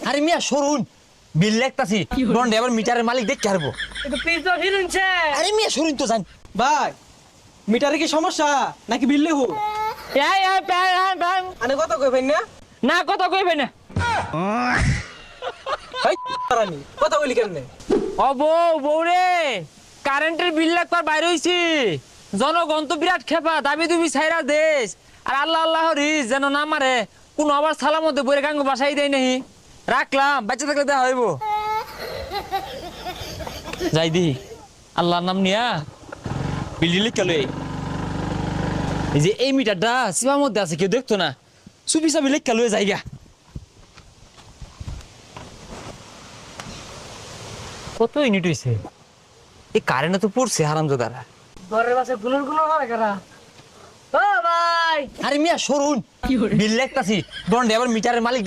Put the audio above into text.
আরে মিয়া সরুন বিল লেখতাছি বন্ডে আবার মিটারের মালিক দেখতে পারবো। একটু প্লিজ তো হিরুনছে। আরে মিয়া সরুন তো জান। ভাই মিটারে কি সমস্যা নাকি বিল লেহু এই ব্যাং আনে কত কইবেন না না কত কইবে না। ভাই পারানি কত বলি কেমনে ও বউ রে কারেন্টের বিল লাগবার বাইরে হইছি। জনগণ তো বিরাট খেপা দাবি দুবি ছাইরা দেশ আর আল্লাহ আল্লাহ রিস যেন না মারে কোন আবার সালার মধ্যে বইরে গাঙ্গ বাসাই দেয় নাহি রাখলাম বাচ্চা থাকলে দেওয়া হইব। যাই দি আল্লাহর নাম নিয়া বিল্ডিং কেন এই যে এই মিটারটা সীমার মধ্যে আছে কেউ দেখতো না চুপি চাবি লেখা লয়ে যাইগা। কত ইউনিট হয়েছে এই কারেন্টে তো পড়ছে হারামজাদারা। ঘরের পাশে গুনুর গুনুর করে কারা ও ভাই আরে মিয়া সরুন বিল লেখতাছি বন্ডে আবার মিটারের মালিক